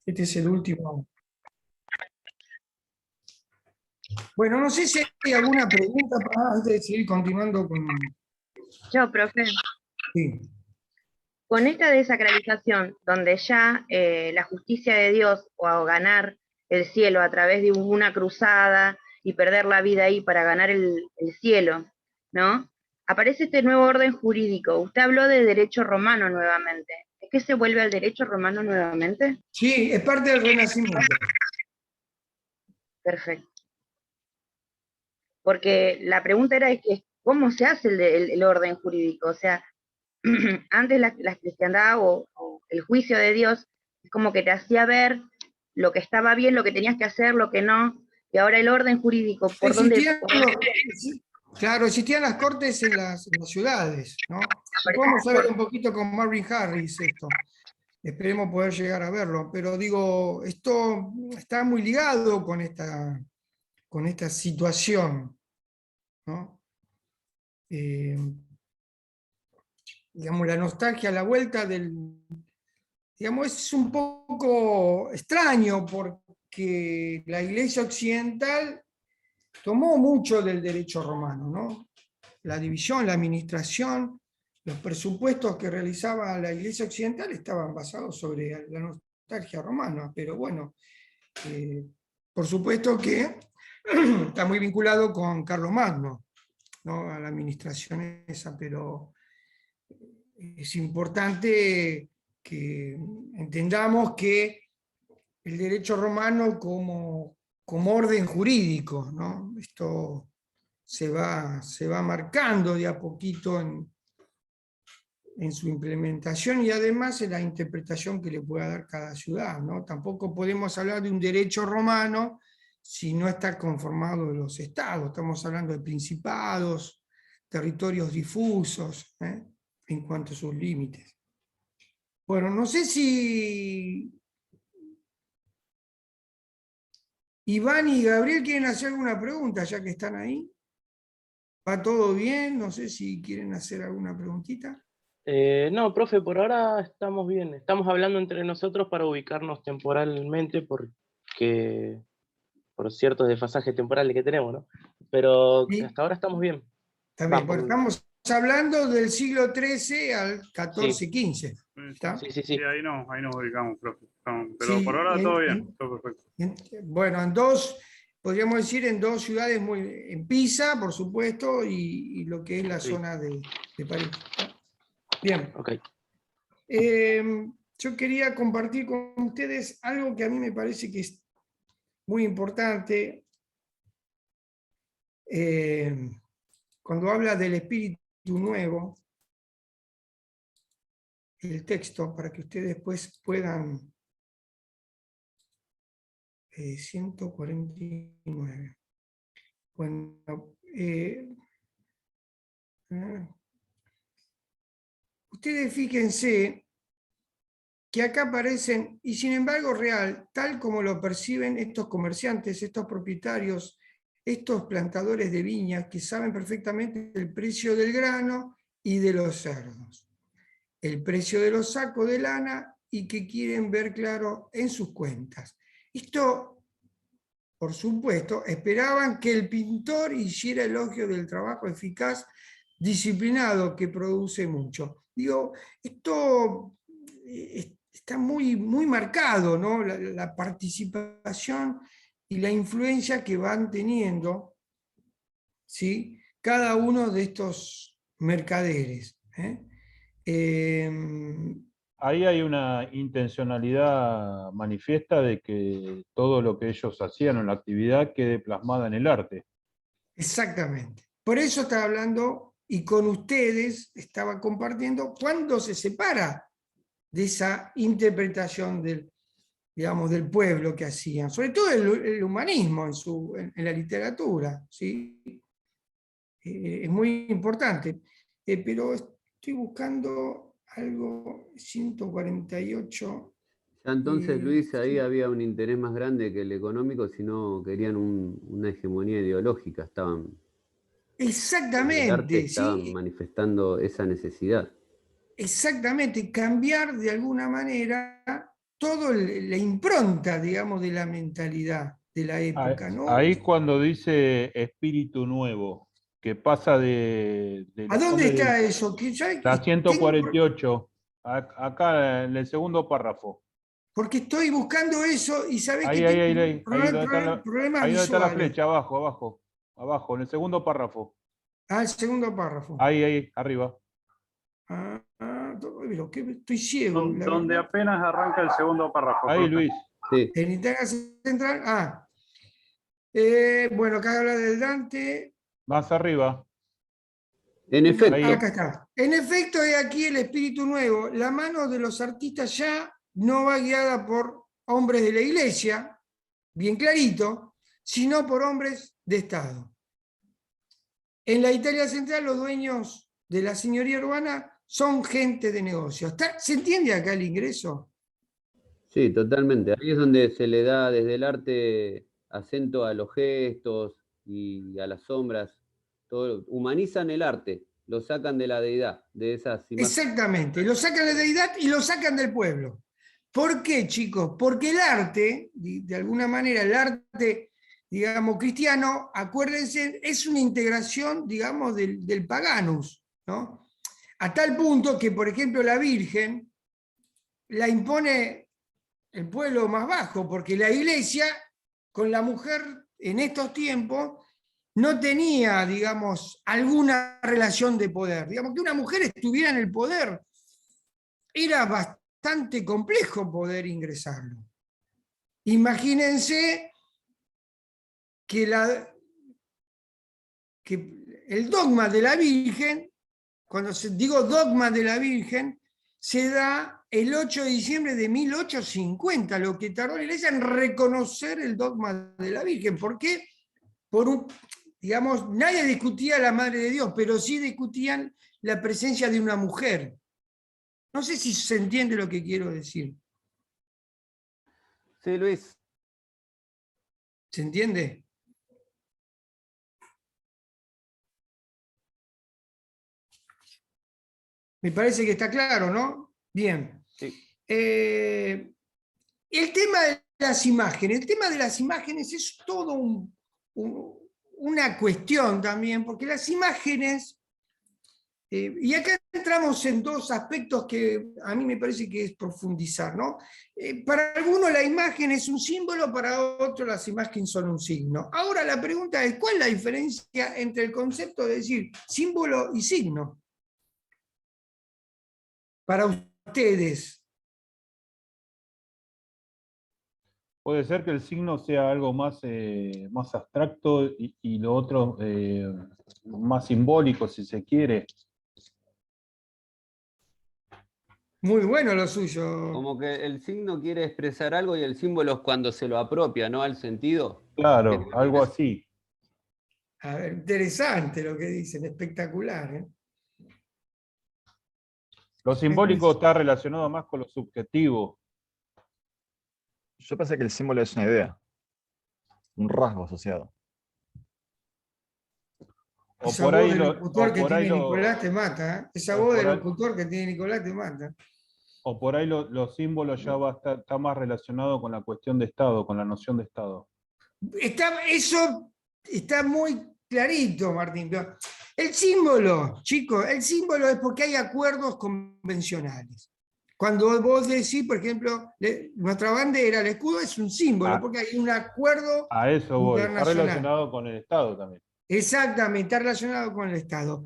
Este es el último. Bueno, no sé si hay alguna pregunta antes de seguir continuando con... Yo, profe, Sí. con esta desacralización, donde ya la justicia de Dios o ganar el cielo a través de una cruzada y perder la vida ahí para ganar el cielo, ¿no? Aparece este nuevo orden jurídico. Usted habló de derecho romano nuevamente. ¿Es que se vuelve al derecho romano nuevamente? Sí, es parte del Renacimiento. Perfecto. Porque la pregunta era que, ¿cómo se hace el orden jurídico? O sea, antes la cristiandad o el juicio de Dios es como que te hacía ver lo que estaba bien, lo que tenías que hacer, lo que no, y ahora el orden jurídico, ¿por dónde? Claro, existían las cortes en las ciudades, ¿no? Podemos saber un poquito con Marvin Harris esto. Esperemos poder llegar a verlo, pero digo, esto está muy ligado con esta situación, ¿no? Digamos, la nostalgia, la vuelta digamos, es un poco extraño porque la Iglesia Occidental tomó mucho del derecho romano, ¿no? La división, la administración, los presupuestos que realizaba la Iglesia Occidental estaban basados sobre la nostalgia romana, pero bueno, por supuesto que está muy vinculado con Carlomagno, ¿no? A la administración esa, pero es importante que entendamos que el derecho romano como orden jurídico, ¿no? Esto se va marcando de a poquito en su implementación y además en la interpretación que le pueda dar cada ciudad, ¿no? Tampoco podemos hablar de un derecho romano si no está conformado de los estados. Estamos hablando de principados, territorios difusos, en cuanto a sus límites. Bueno, no sé si Iván y Gabriel quieren hacer alguna pregunta, ya que están ahí. ¿Va todo bien? No sé si quieren hacer alguna preguntita. No, profe, por ahora estamos bien. Estamos hablando entre nosotros para ubicarnos temporalmente por ciertos desfasajes temporales que tenemos, ¿no? Pero Sí, hasta ahora estamos bien. también. Bueno, estamos hablando del siglo XIII al Sí. XIV-XV. ¿Está? Sí, sí, Sí, sí. ahí nos ubicamos, profe. Pero por Sí, ahora todo bien, todo perfecto. bueno, podríamos decir en dos ciudades, en Pisa, por supuesto, y lo que es la Sí. zona de París. Bien. Ok. Yo quería compartir con ustedes algo que a mí me parece que es muy importante cuando habla del espíritu nuevo, el texto, para que ustedes después puedan... 149. Bueno, ustedes fíjense que acá aparecen, y sin embargo real, tal como lo perciben estos comerciantes, estos propietarios, estos plantadores de viñas que saben perfectamente el precio del grano y de los cerdos, el precio de los sacos de lana y que quieren ver claro en sus cuentas. Esto, por supuesto, esperaban que el pintor hiciera elogio del trabajo eficaz, disciplinado, que produce mucho. Digo, esto está muy, muy marcado, ¿no? La participación y la influencia que van teniendo, ¿sí? Cada uno de estos mercaderes. Ahí hay una intencionalidad manifiesta de que todo lo que ellos hacían en la actividad quede plasmada en el arte. Exactamente. Por eso estaba hablando y con ustedes estaba compartiendo cuando se separa de esa interpretación digamos, del pueblo que hacían, sobre todo el humanismo en la literatura, ¿sí? Es muy importante. Pero estoy buscando algo, 148. Ya entonces, Luis, ahí Sí. había un interés más grande que el económico, sino querían una hegemonía ideológica, desde el arte Exactamente, estaban ¿sí? manifestando esa necesidad. Exactamente, cambiar de alguna manera la impronta, digamos, de la mentalidad de la época, ¿no? Ahí cuando dice espíritu nuevo, que pasa de ¿A los dónde hombres está eso? Que ya la tengo- 148, acá en el segundo párrafo. porque estoy buscando eso y sabés que Ahí, tengo problemas ahí donde está la visuales. flecha, abajo, en el segundo párrafo. El segundo párrafo. Ahí, arriba. Pero que estoy ciego. la Donde verdad. apenas arranca el segundo párrafo. Ahí, profe. Luis. Sí. En Italia Central. Bueno, acá habla del Dante. Más arriba. En efecto, Ahí. Acá está. En efecto, he aquí el espíritu nuevo. La mano de los artistas ya no va guiada por hombres de la iglesia, bien clarito, sino por hombres de Estado. En la Italia Central, los dueños de la señoría urbana son gente de negocio. ¿Se entiende acá el ingreso? sí, totalmente. Ahí es donde se le da desde el arte acento a los gestos y a las sombras. Todo, humanizan el arte, lo sacan de la deidad, de esas imágenes. Exactamente, lo sacan de la deidad y lo sacan del pueblo. ¿Por qué, chicos? Porque el arte, de alguna manera, el arte, digamos, cristiano, acuérdense, es una integración, digamos, del paganus, ¿no? A tal punto que, por ejemplo, la Virgen la impone el pueblo más bajo, porque la iglesia, con la mujer en estos tiempos, no tenía, digamos, alguna relación de poder. Digamos, que una mujer estuviera en el poder era bastante complejo poder ingresarlo. Imagínense que el dogma de la Virgen, cuando digo dogma de la Virgen, se da el 8 de diciembre de 1850, lo que tardó la iglesia en reconocer el dogma de la Virgen. ¿Por qué? Digamos, nadie discutía a la Madre de Dios, pero sí discutían la presencia de una mujer. No sé si se entiende lo que quiero decir. Sí, Luis. ¿Se entiende? Me parece que está claro, ¿no? Bien. Sí. El tema de las imágenes. El tema de las imágenes es todo una cuestión también, porque las imágenes, y acá entramos en dos aspectos que a mí me parece que es profundizar, ¿no? Para algunos la imagen es un símbolo, para otros las imágenes son un signo. Ahora la pregunta es, ¿cuál es la diferencia entre el concepto de decir símbolo y signo? Para ustedes. Puede ser que el signo sea algo más, más abstracto y lo otro más simbólico, si se quiere. Muy bueno lo suyo. Como que el signo quiere expresar algo y el símbolo es cuando se lo apropia, ¿no? Al sentido. Claro, algo así. A ver, interesante lo que dicen, espectacular. ¿Eh? Lo simbólico está relacionado más con lo subjetivo. Yo pensé que el símbolo es una idea, un rasgo asociado. O Esa por voz ahí del lo, locutor o que por ahí tiene lo- Nicolás te mata. ¿eh? Esa o voz por del ahí- locutor que tiene Nicolás te mata. o por ahí los símbolos ya está más relacionado con la cuestión de Estado, con la noción de Estado. Eso está muy clarito, Martín. Pero el símbolo, chicos, el símbolo es porque hay acuerdos convencionales. Cuando vos decís, por ejemplo, nuestra bandera, el escudo es un símbolo, Ah. porque hay un acuerdo A eso voy. Está internacional. relacionado con el Estado también. Exactamente, está relacionado con el Estado.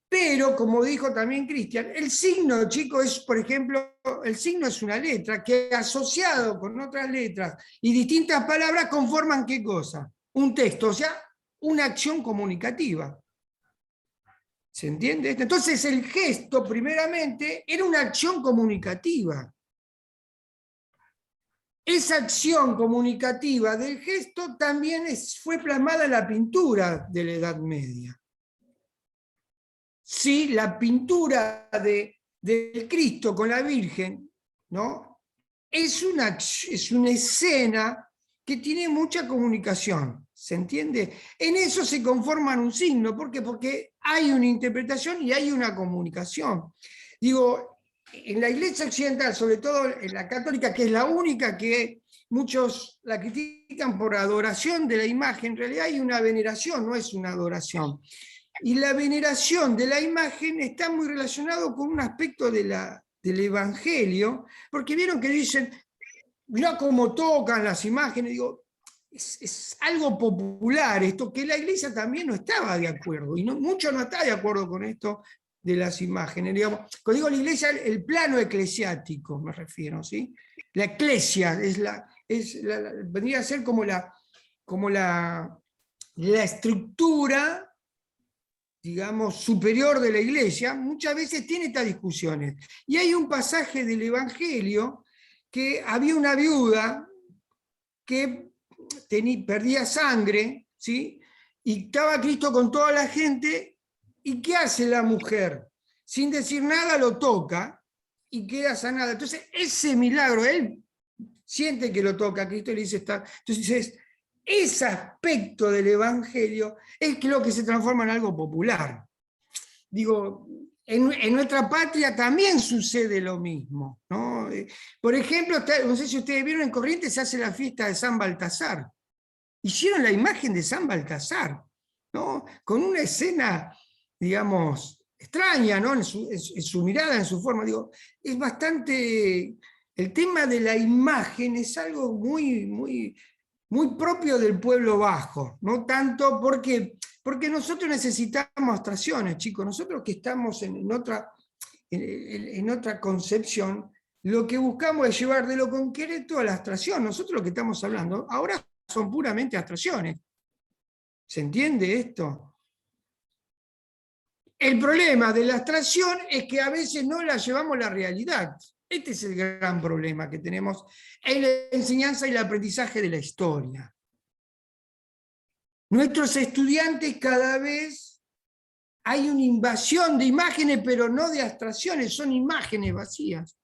Pero, como dijo también Cristian, el signo, chicos, es, por ejemplo, el signo es una letra que asociado con otras letras y distintas palabras conforman ¿qué cosa? Un texto, o sea, una acción comunicativa. ¿Se entiende esto? Entonces el gesto, primeramente, era una acción comunicativa. Esa acción comunicativa del gesto también fue plasmada en la pintura de la Edad Media. Sí, la pintura del Cristo con la Virgen, ¿no? Es una escena que tiene mucha comunicación, ¿se entiende? En eso se conforman un signo, ¿por qué? Porque hay una interpretación y hay una comunicación. Digo, en la Iglesia occidental, sobre todo en la católica, que es la única que muchos la critican por adoración de la imagen, en realidad hay una veneración, no es una adoración. Y la veneración de la imagen está muy relacionado con un aspecto del Evangelio, porque vieron que dicen, mirá cómo tocan las imágenes, digo, es algo popular esto, que la Iglesia también no estaba de acuerdo, y mucho no está de acuerdo con esto de las imágenes. Digamos, cuando digo la Iglesia, el plano eclesiástico me refiero, ¿sí? La eclesia vendría a ser como la estructura, digamos, superior de la Iglesia. Muchas veces tiene estas discusiones. Y hay un pasaje del Evangelio que había una viuda que perdía sangre, ¿sí? Y estaba Cristo con toda la gente, ¿y qué hace la mujer? Sin decir nada lo toca y queda sanada. Entonces ese milagro, él siente que lo toca, Cristo le dice, entonces ese aspecto del Evangelio es lo que se transforma en algo popular. Digo, en nuestra patria también sucede lo mismo, ¿no? Por ejemplo, no sé si ustedes vieron, en Corrientes se hace la fiesta de San Baltasar. Hicieron la imagen de San Baltasar, ¿no? Con una escena, digamos, extraña, ¿no? En su mirada, en su forma. Digo, es bastante... El tema de la imagen es algo muy, muy, muy propio del pueblo bajo, no tanto porque nosotros necesitamos abstracciones, chicos. Nosotros que estamos en otra concepción, lo que buscamos es llevar de lo concreto a la abstracción. Nosotros lo que estamos hablando ahora son puramente abstracciones. ¿Se entiende esto? El problema de la abstracción es que a veces no la llevamos a la realidad. Este es el gran problema que tenemos en la enseñanza y el aprendizaje de la historia. Nuestros estudiantes cada vez hay una invasión de imágenes, pero no de abstracciones, son imágenes vacías.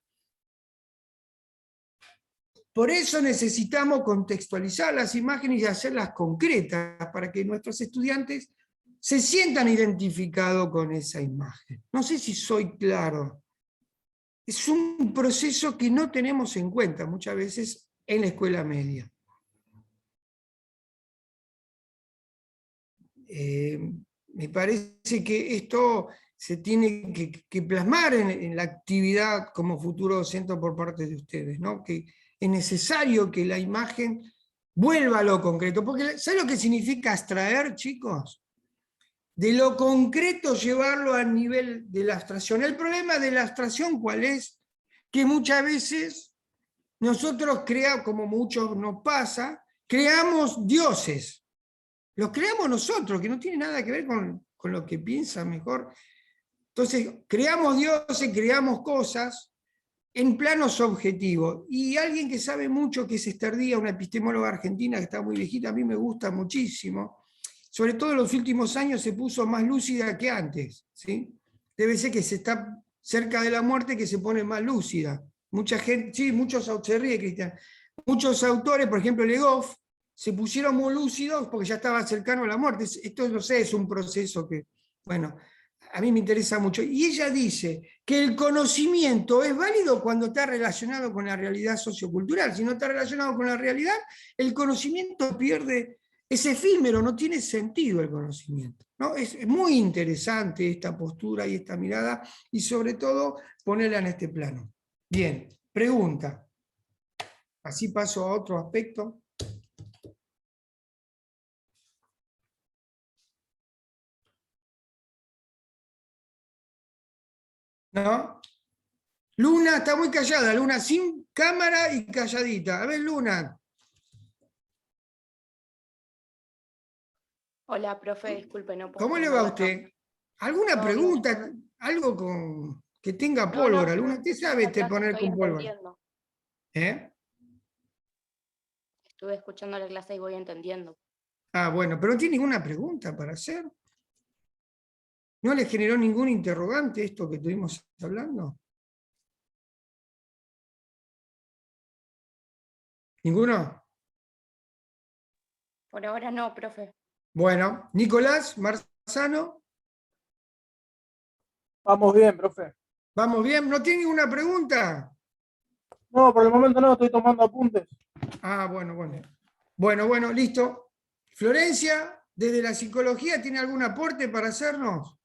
Por eso necesitamos contextualizar las imágenes y hacerlas concretas para que nuestros estudiantes se sientan identificados con esa imagen. No sé si soy claro. Es un proceso que no tenemos en cuenta muchas veces en la escuela media. Me parece que esto se tiene que plasmar en la actividad como futuro docente por parte de ustedes, ¿no? Que es necesario que la imagen vuelva a lo concreto, porque ¿saben lo que significa abstraer, chicos? De lo concreto llevarlo al nivel de la abstracción. El problema de la abstracción, ¿cuál es? Que muchas veces nosotros creamos, como muchos nos pasa, creamos dioses. Los creamos nosotros, que no tiene nada que ver con lo que piensa mejor. Entonces, creamos dioses, creamos cosas en planos objetivos. Y alguien que sabe mucho, que es Esther Díaz, una epistemóloga argentina que está muy viejita, a mí me gusta muchísimo, sobre todo en los últimos años se puso más lúcida que antes, ¿sí? Debe ser que se está cerca de la muerte que se pone más lúcida. Mucha gente, sí, se ríe, Cristian. Muchos autores, por ejemplo Legoff, se pusieron muy lúcidos porque ya estaba cercano a la muerte. Esto, no sé, es un proceso que, bueno, a mí me interesa mucho. Y ella dice que el conocimiento es válido cuando está relacionado con la realidad sociocultural. Si no está relacionado con la realidad, el conocimiento pierde, es efímero, no tiene sentido el conocimiento, ¿no? Es muy interesante esta postura y esta mirada, y sobre todo ponerla en este plano. Bien, pregunta. Así paso a otro aspecto. ¿No? Luna está muy callada, Luna sin cámara y calladita. A ver, Luna. Hola, profe, disculpe, no puedo. ¿Cómo le va a usted? ¿Alguna Todo pregunta? Algo que tenga No, pólvora. no, Luna, ¿usted sabe la clase poner estoy con pólvora? entendiendo. ¿Eh? Estuve escuchando la clase y voy entendiendo. Ah, bueno, pero no tiene ninguna pregunta para hacer. ¿No le generó ningún interrogante esto que estuvimos hablando? ¿Ninguno? Por ahora no, profe. Bueno, Nicolás Marzano. Vamos bien, profe. ¿Vamos bien? ¿No tiene ninguna pregunta? No, por el momento no, estoy tomando apuntes. Ah, bueno. Bueno, listo. Florencia, desde la psicología, ¿tiene algún aporte para hacernos?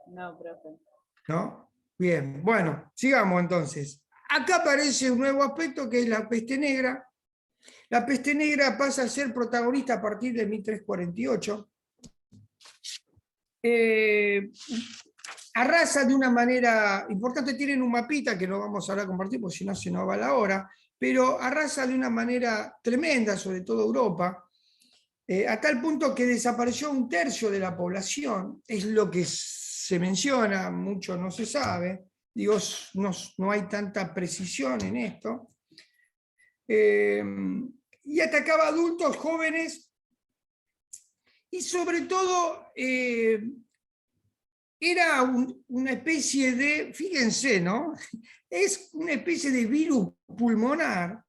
No, profe. ¿No? Bien, bueno, sigamos entonces. Acá aparece un nuevo aspecto que es la peste negra. La peste negra pasa a ser protagonista a partir de 1348. Arrasa de una manera importante, tienen un mapita que no vamos ahora a compartir porque si no se nos va la hora, pero arrasa de una manera tremenda, sobre todo Europa, a tal punto que desapareció 1/3 de la población, es lo que se menciona, mucho no se sabe, digo, no hay tanta precisión en esto, y atacaba a adultos, jóvenes, y sobre todo era una especie de, fíjense, ¿no? Es una especie de virus pulmonar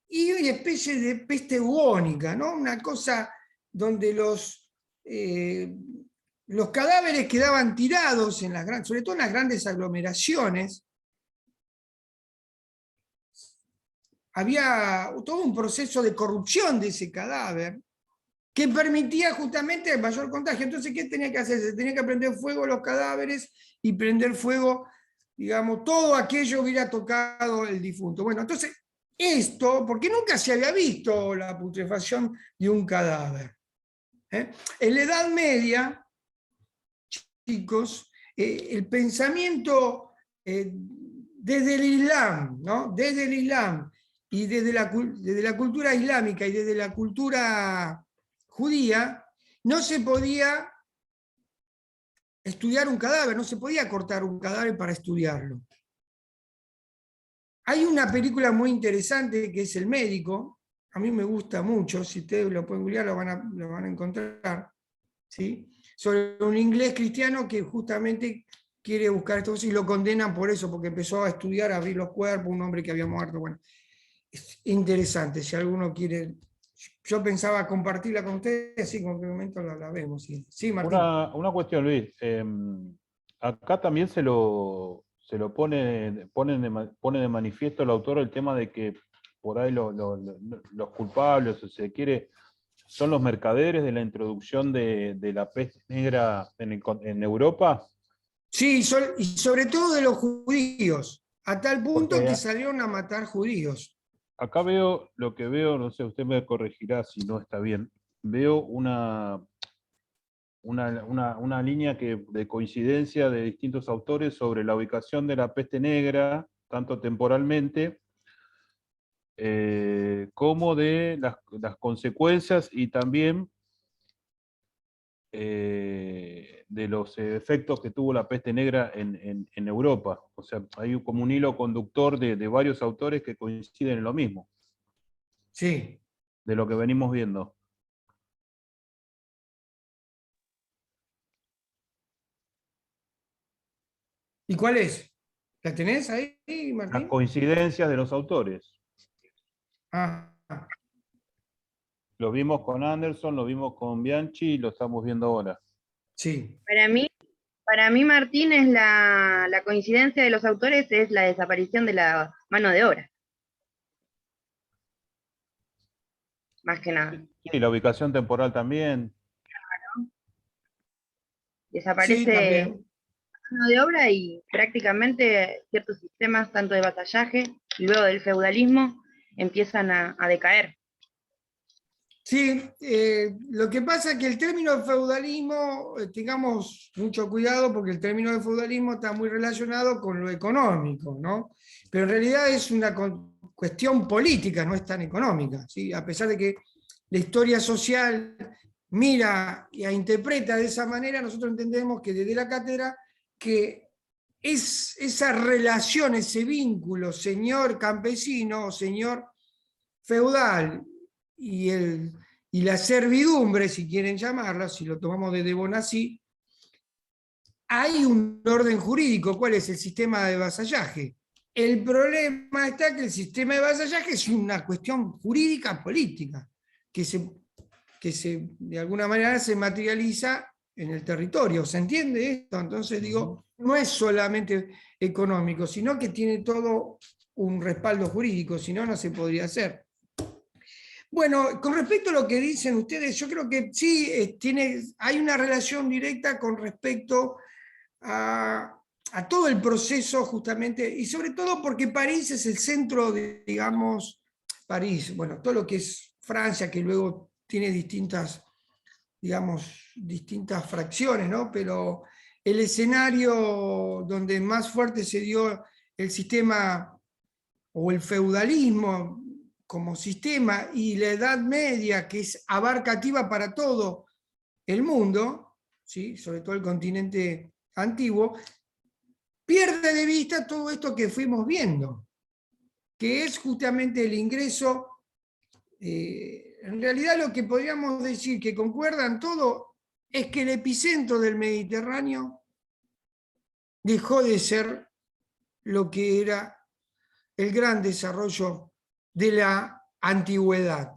y una especie de peste bubónica, ¿no? Una cosa donde los cadáveres quedaban tirados, sobre todo en las grandes aglomeraciones. Había todo un proceso de corrupción de ese cadáver que permitía justamente el mayor contagio. Entonces, ¿qué tenía que hacer? Se tenía que prender fuego a los cadáveres y prender fuego, digamos, todo aquello hubiera tocado el difunto. Bueno, entonces, esto, porque nunca se había visto la putrefacción de un cadáver. En la Edad Media, chicos, el pensamiento desde el Islam, ¿no? Desde el Islam y desde la cultura islámica y desde la cultura judía, no se podía estudiar un cadáver, no se podía cortar un cadáver para estudiarlo. Hay una película muy interesante que es El Médico, a mí me gusta mucho, si ustedes lo pueden googlear lo van a encontrar, ¿sí? Sobre un inglés cristiano que justamente quiere buscar esto y lo condenan por eso, porque empezó a estudiar, a abrir los cuerpos, un hombre que había muerto. Bueno, es interesante, si alguno quiere. Yo pensaba compartirla con ustedes, así que en qué momento la vemos. Sí, Martín. Una cuestión, Luis. Acá también se lo pone de manifiesto el autor el tema de que por ahí los culpables, o si se quiere, son los mercaderes de la introducción de la peste negra en Europa. Sí, y sobre todo de los judíos, a tal punto Porque que salieron a matar judíos. acá veo, lo que veo, no sé, usted me corregirá si no está bien, veo una línea de coincidencia de distintos autores sobre la ubicación de la peste negra, tanto temporalmente, como de las consecuencias y también de los efectos que tuvo la peste negra en Europa. O sea, hay como un hilo conductor de varios autores que coinciden en lo mismo. Sí. De lo que venimos viendo. ¿Y cuál es? ¿La tenés ahí, Las Martín? coincidencias de los autores. Ah. Lo vimos con Anderson, lo vimos con Bianchi y lo estamos viendo ahora. Sí. Para mí, Martín, es la coincidencia de los autores es la desaparición de la mano de obra. Más que nada. Sí, la ubicación temporal también. Claro. Desaparece Sí, la mano de obra y prácticamente ciertos sistemas, tanto de vasallaje y luego del feudalismo, empiezan a decaer. Sí, lo que pasa es que el término de feudalismo, tengamos mucho cuidado porque el término de feudalismo está muy relacionado con lo económico, ¿no? Pero en realidad es una cuestión política, no es tan económica, ¿sí? A pesar de que la historia social mira e interpreta de esa manera, nosotros entendemos que desde la cátedra que es esa relación, ese vínculo, señor campesino o señor feudal, y la servidumbre, si quieren llamarla, si lo tomamos desde Bonací, hay un orden jurídico. ¿Cuál es? El sistema de vasallaje. El problema está que el sistema de vasallaje es una cuestión jurídica política, que de alguna manera se materializa en el territorio. ¿Se entiende esto? Entonces digo, no es solamente económico, sino que tiene todo un respaldo jurídico, si no, no se podría hacer. Bueno, con respecto a lo que dicen ustedes, yo creo que sí hay una relación directa con respecto a todo el proceso justamente, y sobre todo porque París es el centro de, digamos, París, bueno, todo lo que es Francia, que luego tiene distintas, digamos, distintas fracciones, ¿no? Pero el escenario donde más fuerte se dio el sistema o el feudalismo como sistema y la Edad Media, que es abarcativa para todo el mundo, ¿sí? Sobre todo el continente antiguo, pierde de vista todo esto que fuimos viendo, que es justamente el ingreso. En realidad lo que podríamos decir que concuerdan todo es que el epicentro del Mediterráneo dejó de ser lo que era el gran desarrollo de la antigüedad,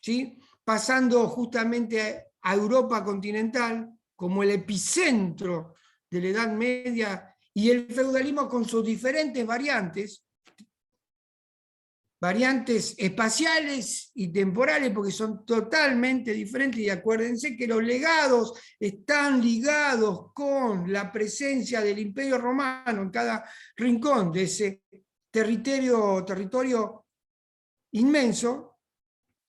¿sí? Pasando justamente a Europa continental como el epicentro de la Edad Media y el feudalismo con sus diferentes variantes espaciales y temporales, porque son totalmente diferentes, y acuérdense que los legados están ligados con la presencia del Imperio Romano en cada rincón de ese territorio inmenso,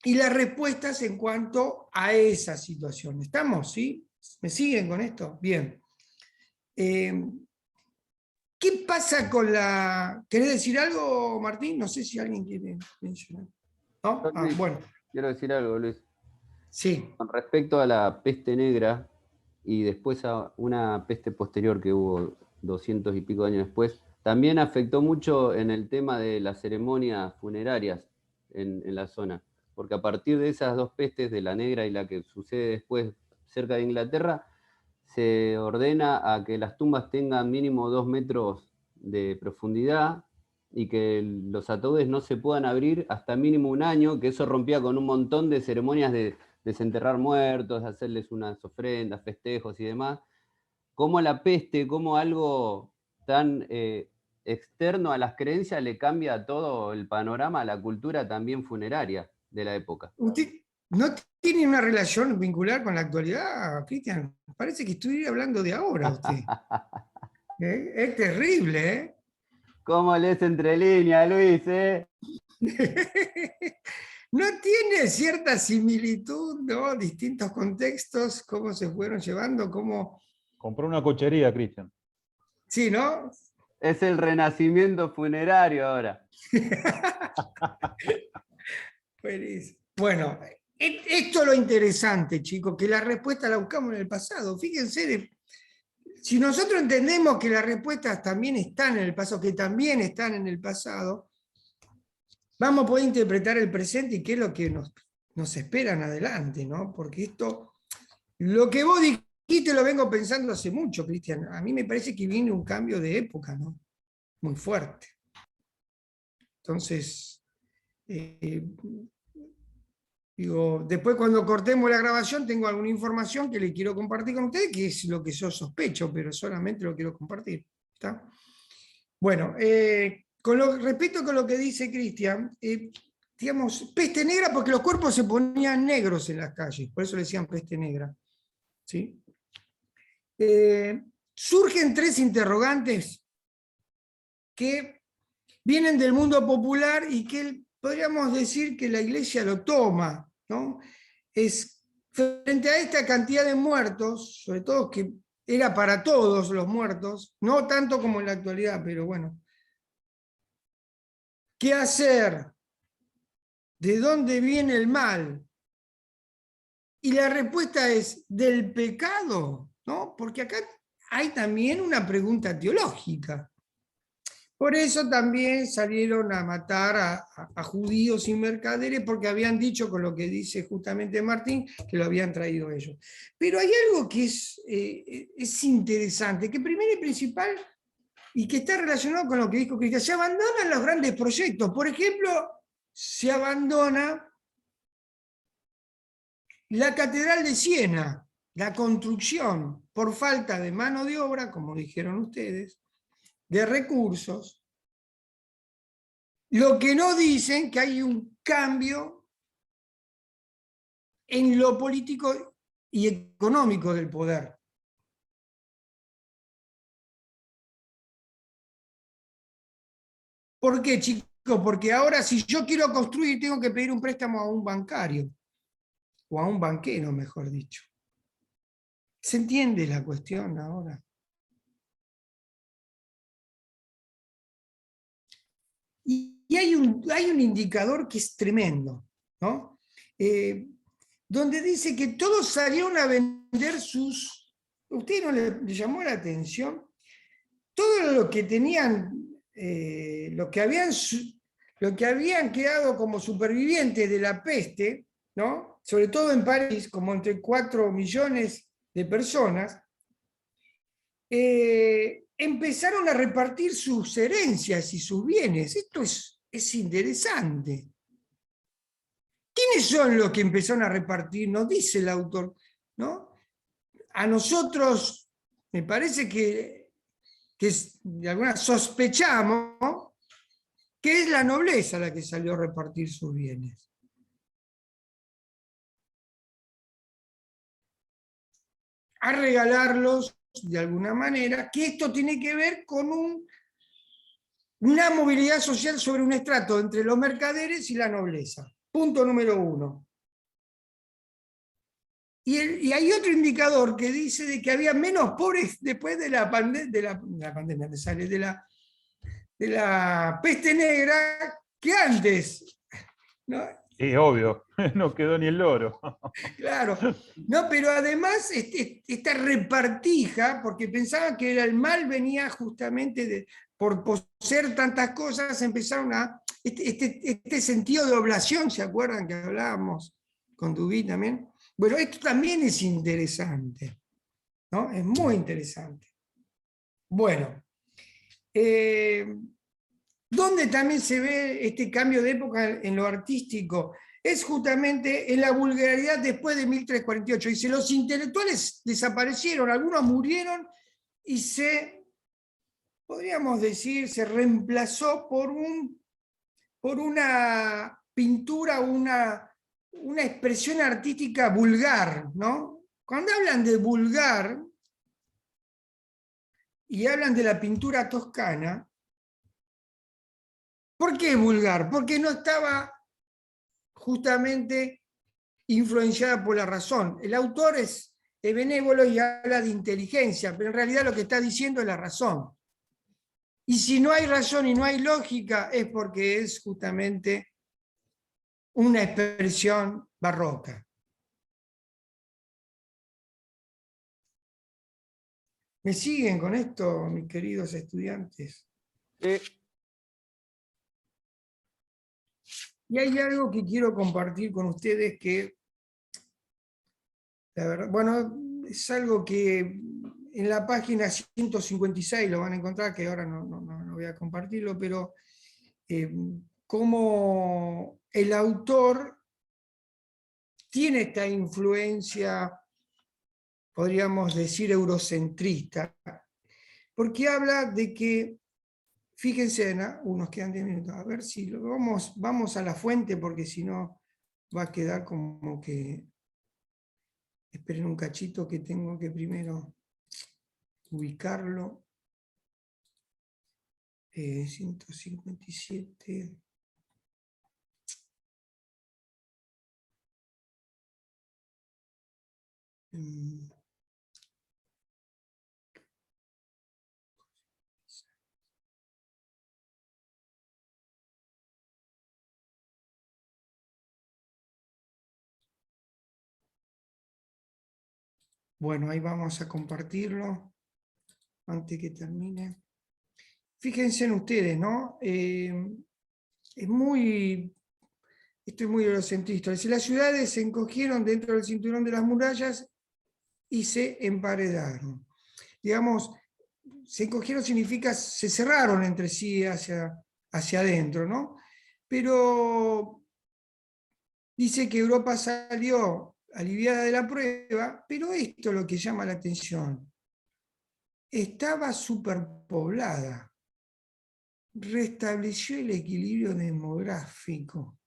y las respuestas en cuanto a esa situación. ¿Estamos? ¿Sí? ¿Me siguen con esto? Bien. ¿Qué pasa con la... ¿Querés decir algo, Martín? No sé si alguien quiere mencionar. ¿No? Ah, bueno. Quiero decir algo, Luis. Sí. Con respecto a la peste negra y después a una peste posterior que hubo 200 y pico de años después, también afectó mucho en el tema de las ceremonias funerarias en la zona. Porque a partir de esas dos pestes, de la negra y la que sucede después cerca de Inglaterra, se ordena a que las tumbas tengan mínimo 2 metros de profundidad y que los ataúdes no se puedan abrir hasta mínimo 1 año, que eso rompía con un montón de ceremonias de desenterrar muertos, hacerles unas ofrendas, festejos y demás. Cómo la peste, cómo algo tan externo a las creencias le cambia todo el panorama, a la cultura también funeraria de la época. ¿Usted no tiene una relación vincular con la actualidad, Cristian? Parece que estuviera hablando de ahora usted. Es terrible, ¿eh? ¿Cómo lees entre líneas, Luis? ¿No tiene cierta similitud, ¿no? Distintos contextos, cómo se fueron llevando, cómo... Compró una cochería, Cristian. Sí, ¿no? Es el renacimiento funerario ahora. Bueno, esto es lo interesante, chicos, que la respuesta la buscamos en el pasado. Fíjense, si nosotros entendemos que las respuestas también están en el pasado, que también están en el pasado, vamos a poder interpretar el presente y qué es lo que nos espera en adelante, ¿no? Porque esto, lo que vos dijiste lo vengo pensando hace mucho, Cristian. A mí me parece que viene un cambio de época, ¿no? Muy fuerte. Entonces, digo, después cuando cortemos la grabación tengo alguna información que le quiero compartir con ustedes, que es lo que yo sospecho, pero solamente lo quiero compartir. ¿Está? Bueno, respecto con lo que dice Cristian, digamos, peste negra porque los cuerpos se ponían negros en las calles, por eso le decían peste negra. ¿Sí? Surgen 3 interrogantes que vienen del mundo popular y que podríamos decir que la Iglesia lo toma, ¿no? Es frente a esta cantidad de muertos, sobre todo que era para todos los muertos, no tanto como en la actualidad, pero bueno. ¿Qué hacer? ¿De dónde viene el mal? Y la respuesta es del pecado, ¿no? Porque acá hay también una pregunta teológica. Por eso también salieron a matar a judíos y mercaderes, porque habían dicho, con lo que dice justamente Martín, que lo habían traído ellos. Pero hay algo que es interesante, que primero y principal, y que está relacionado con lo que dijo Cristian, se abandonan los grandes proyectos. Por ejemplo, se abandona la Catedral de Siena, la construcción por falta de mano de obra, como dijeron ustedes, de recursos. Lo que no dicen que hay un cambio en lo político y económico del poder. ¿Por qué, chicos? Porque ahora si yo quiero construir tengo que pedir un préstamo a un bancario, o a un banquero, mejor dicho. ¿Se entiende la cuestión ahora? Y hay un indicador que es tremendo, ¿no? Donde dice que todos salieron a vender sus... ¿A usted no le llamó la atención? Todo lo que tenían, lo que habían quedado como supervivientes de la peste, ¿no? Sobre todo en París, como entre 4 millones de personas, empezaron a repartir sus herencias y sus bienes. Esto es interesante. ¿Quiénes son los que empezaron a repartir? Nos dice el autor, ¿no? A nosotros, me parece que de alguna sospechamos que es la nobleza la que salió a repartir sus bienes. A regalarlos de alguna manera, que esto tiene que ver con una movilidad social sobre un estrato entre los mercaderes y la nobleza. Punto número 1. Y hay otro indicador que dice de que había menos pobres después de la pandemia, de la peste negra que antes, ¿no? Sí, obvio, no quedó ni el loro. Claro, no, pero además esta repartija, porque pensaban que el mal venía justamente por poseer tantas cosas, empezaron a... Este sentido de oblación, ¿se acuerdan que hablábamos con Dubí también? Bueno, esto también es interesante, ¿no? Es muy interesante. Bueno, ¿dónde también se ve este cambio de época en lo artístico? Es justamente en la vulgaridad después de 1348. Dice, los intelectuales desaparecieron, algunos murieron y podríamos decir, se reemplazó por una pintura, una expresión artística vulgar, ¿no? Cuando hablan de vulgar y hablan de la pintura toscana, ¿por qué vulgar? Porque no estaba justamente influenciada por la razón. El autor es benévolo y habla de inteligencia, pero en realidad lo que está diciendo es la razón. Y si no hay razón y no hay lógica, es porque es justamente una expresión barroca. ¿Me siguen con esto, mis queridos estudiantes? Y hay algo que quiero compartir con ustedes que, la verdad, bueno, es algo que en la página 156 lo van a encontrar, que ahora no voy a compartirlo, pero cómo el autor tiene esta influencia, podríamos decir, eurocentrista, porque habla de que, fíjense, unos quedan 10 minutos, a ver si vamos a la fuente, porque si no va a quedar como que, esperen un cachito que tengo que primero ubicarlo. 157. Bueno, ahí vamos a compartirlo antes que termine. Fíjense en ustedes, ¿no? Esto es muy eurocentrista. Dice, las ciudades se encogieron dentro del cinturón de las murallas y se emparedaron. Digamos, se encogieron significa se cerraron entre sí hacia adentro, ¿no? Pero dice que Europa salió aliviada de la prueba, pero esto es lo que llama la atención. Estaba superpoblada, restableció el equilibrio demográfico.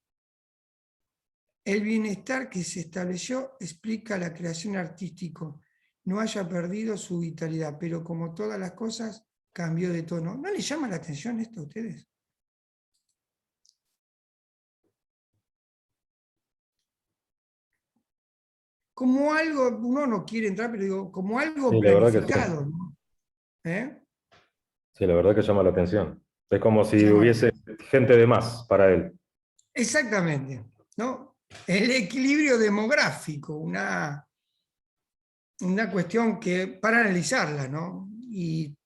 El bienestar que se estableció explica la creación artística, no haya perdido su vitalidad, pero como todas las cosas, cambió de tono. ¿No les llama la atención esto a ustedes? Como algo, uno no quiere entrar, pero digo, como algo Sí, la verdad que sí. planificado, ¿no? ¿Eh? Sí, la verdad que llama la atención. Es como si Llama- hubiese gente de más para él. Exactamente, ¿no? El equilibrio demográfico, una cuestión que para analizarla, ¿no? Y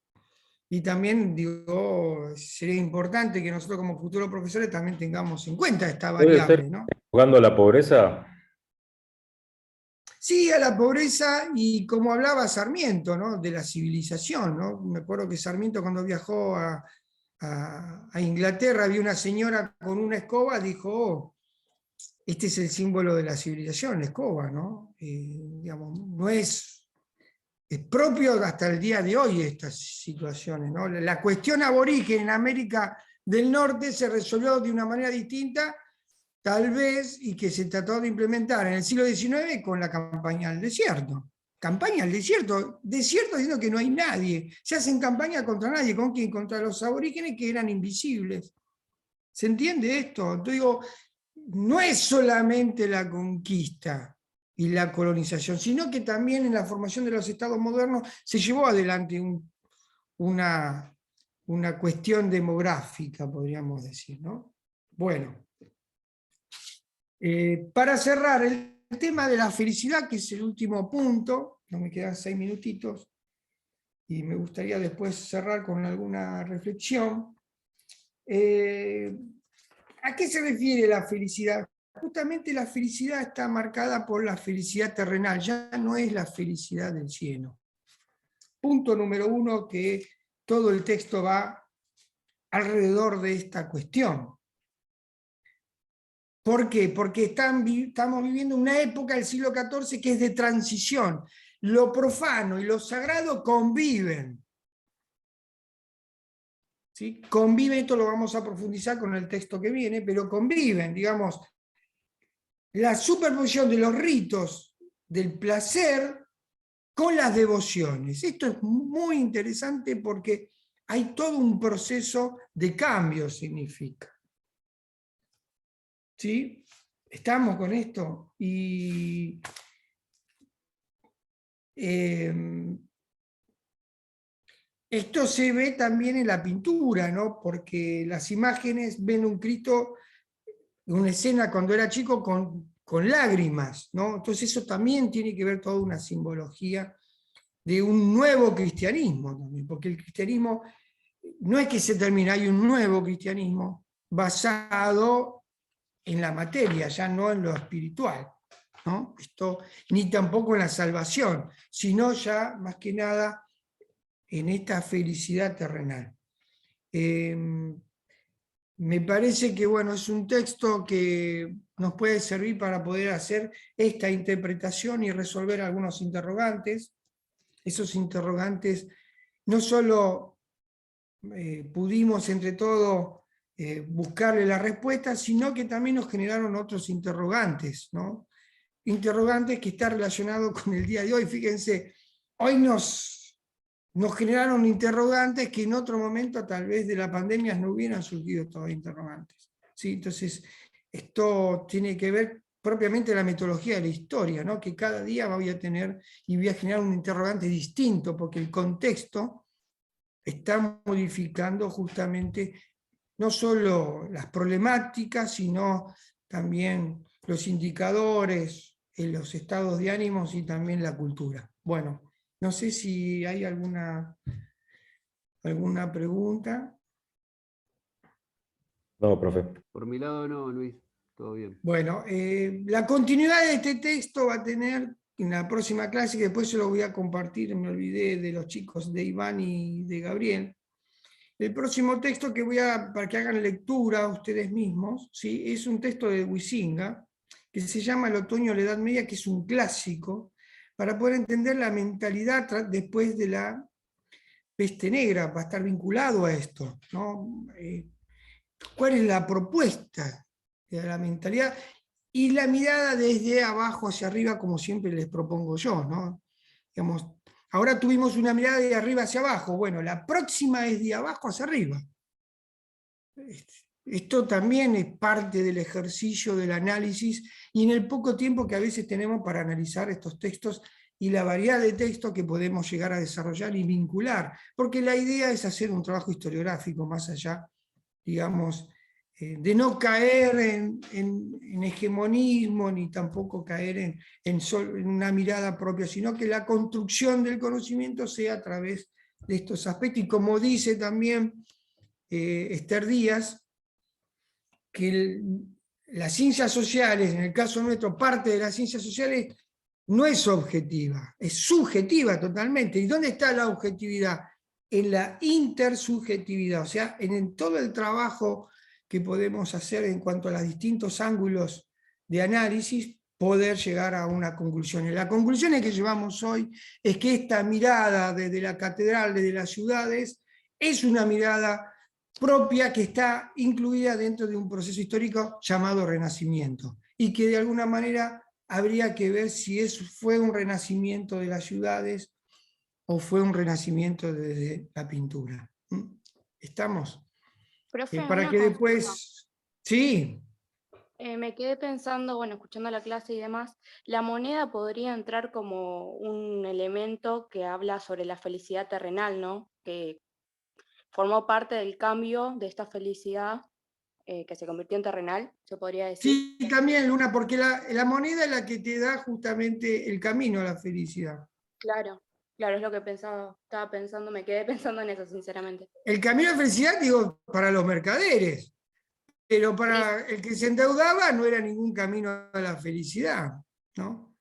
también, digo, sería importante que nosotros como futuros profesores también tengamos en cuenta esta Puede variable, ser ¿no? jugando a la pobreza. Sí, a la pobreza y como hablaba Sarmiento, ¿no? De la civilización, ¿no? Me acuerdo que Sarmiento cuando viajó a Inglaterra vio una señora con una escoba, dijo, oh, este es el símbolo de la civilización, la escoba, ¿no? Digamos, no es propio hasta el día de hoy estas situaciones, ¿no? La cuestión aborigen en América del Norte se resolvió de una manera distinta, tal vez, y que se trató de implementar en el siglo XIX con la campaña al desierto. Campaña al desierto, desierto diciendo que no hay nadie. Se hacen campaña contra nadie, ¿con quién? Contra los aborígenes que eran invisibles. ¿Se entiende esto? Entonces digo, no es solamente la conquista y la colonización, sino que también en la formación de los estados modernos se llevó adelante una cuestión demográfica, podríamos decir, ¿no? Bueno, para cerrar el tema de la felicidad, que es el último punto, no me quedan 6 minutitos, y me gustaría después cerrar con alguna reflexión. ¿A qué se refiere la felicidad? Justamente la felicidad está marcada por la felicidad terrenal, ya no es la felicidad del cielo. Punto número 1, que todo el texto va alrededor de esta cuestión. ¿Por qué? Porque estamos viviendo una época del siglo XIV que es de transición. Lo profano y lo sagrado conviven. ¿Sí? Conviven, esto lo vamos a profundizar con el texto que viene, pero conviven, digamos, la superposición de los ritos del placer con las devociones. Esto es muy interesante porque hay todo un proceso de cambio, significa. ¿Sí? ¿Estamos con esto? Y esto se ve también en la pintura, ¿no? Porque las imágenes ven un Cristo, una escena cuando era chico con lágrimas, ¿no? Entonces eso también tiene que ver toda una simbología de un nuevo cristianismo también, porque el cristianismo no es que se termina, hay un nuevo cristianismo basado en la materia, ya no en lo espiritual, ¿no? Esto, ni tampoco en la salvación, sino ya más que nada en esta felicidad terrenal. Me parece que bueno, es un texto que nos puede servir para poder hacer esta interpretación y resolver algunos interrogantes. Esos interrogantes no solo pudimos entre todos buscarle la respuesta, sino que también nos generaron otros interrogantes, ¿no? Interrogantes que están relacionados con el día de hoy. Fíjense, hoy nos generaron interrogantes que en otro momento, tal vez de la pandemia, no hubieran surgido estos interrogantes. ¿Sí? Entonces, esto tiene que ver propiamente la metodología de la historia, ¿no? Que cada día voy a tener y voy a generar un interrogante distinto, porque el contexto está modificando justamente no solo las problemáticas, sino también los indicadores, los estados de ánimos y también la cultura. Bueno, no sé si hay alguna pregunta. No, profe. Por mi lado no, Luis, todo bien. Bueno, la continuidad de este texto va a tener en la próxima clase, que después se lo voy a compartir, me olvidé de los chicos de Iván y de Gabriel. El próximo texto que para que hagan lectura ustedes mismos, ¿sí? Es un texto de Huizinga, que se llama El otoño de la Edad Media, que es un clásico, para poder entender la mentalidad después de la peste negra, va a estar vinculado a esto, ¿no? ¿Cuál es la propuesta de la mentalidad? Y la mirada desde abajo hacia arriba, como siempre les propongo yo, ¿no? Digamos, ahora tuvimos una mirada de arriba hacia abajo, bueno, la próxima es de abajo hacia arriba. Esto también es parte del ejercicio del análisis y en el poco tiempo que a veces tenemos para analizar estos textos y la variedad de textos que podemos llegar a desarrollar y vincular, porque la idea es hacer un trabajo historiográfico más allá, digamos, de no caer en hegemonismo, ni tampoco caer en una mirada propia, sino que la construcción del conocimiento sea a través de estos aspectos, y como dice también Esther Díaz, que las ciencias sociales, en el caso nuestro, parte de las ciencias sociales no es objetiva, es subjetiva totalmente. ¿Y dónde está la objetividad? En la intersubjetividad, o sea, en todo el trabajo que podemos hacer en cuanto a los distintos ángulos de análisis, poder llegar a una conclusión. Y la conclusión que llevamos hoy es que esta mirada desde la catedral, desde las ciudades, es una mirada propia que está incluida dentro de un proceso histórico llamado Renacimiento, y que de alguna manera habría que ver si eso fue un renacimiento de las ciudades o fue un renacimiento desde la pintura. ¿Estamos? Profe, Para una que consulta. después... Sí. Me quedé pensando, bueno, escuchando la clase y demás, la moneda podría entrar como un elemento que habla sobre la felicidad terrenal, ¿no? Que formó parte del cambio de esta felicidad que se convirtió en terrenal, se podría decir. Sí, también, Luna, porque la moneda es la que te da justamente el camino a la felicidad. Claro, claro, es lo que pensaba, estaba pensando, me quedé pensando en eso, sinceramente. El camino a la felicidad, digo, para los mercaderes, pero para el que se endeudaba no era ningún camino a la felicidad, ¿no?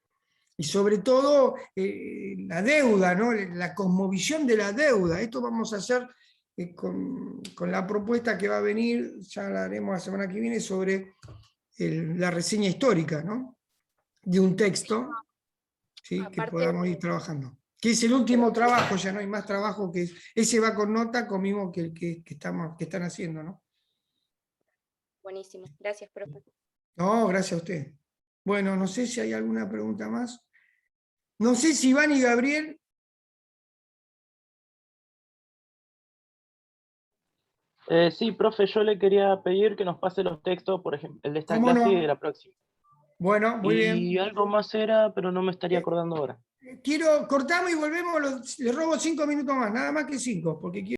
Y sobre todo la deuda, ¿no? La cosmovisión de la deuda. Esto vamos a hacer con la propuesta que va a venir, ya la haremos la semana que viene, sobre la reseña histórica, ¿no? De un texto, ¿sí? Que podamos ir trabajando. Que es el último trabajo, ya no hay más trabajo, que ese va con nota, con mismo que el que están haciendo, ¿no? Buenísimo, gracias, profe. No, gracias a usted. Bueno, no sé si hay alguna pregunta más. No sé si Iván y Gabriel. Sí, profe, yo le quería pedir que nos pase los textos, por ejemplo, el de esta ¿Cómo clase no? y de la próxima. Bueno, muy bien. Y algo más era, pero no me estaría acordando ahora. Cortamos y volvemos, les robo 5 minutos más, nada más que 5, porque quiero...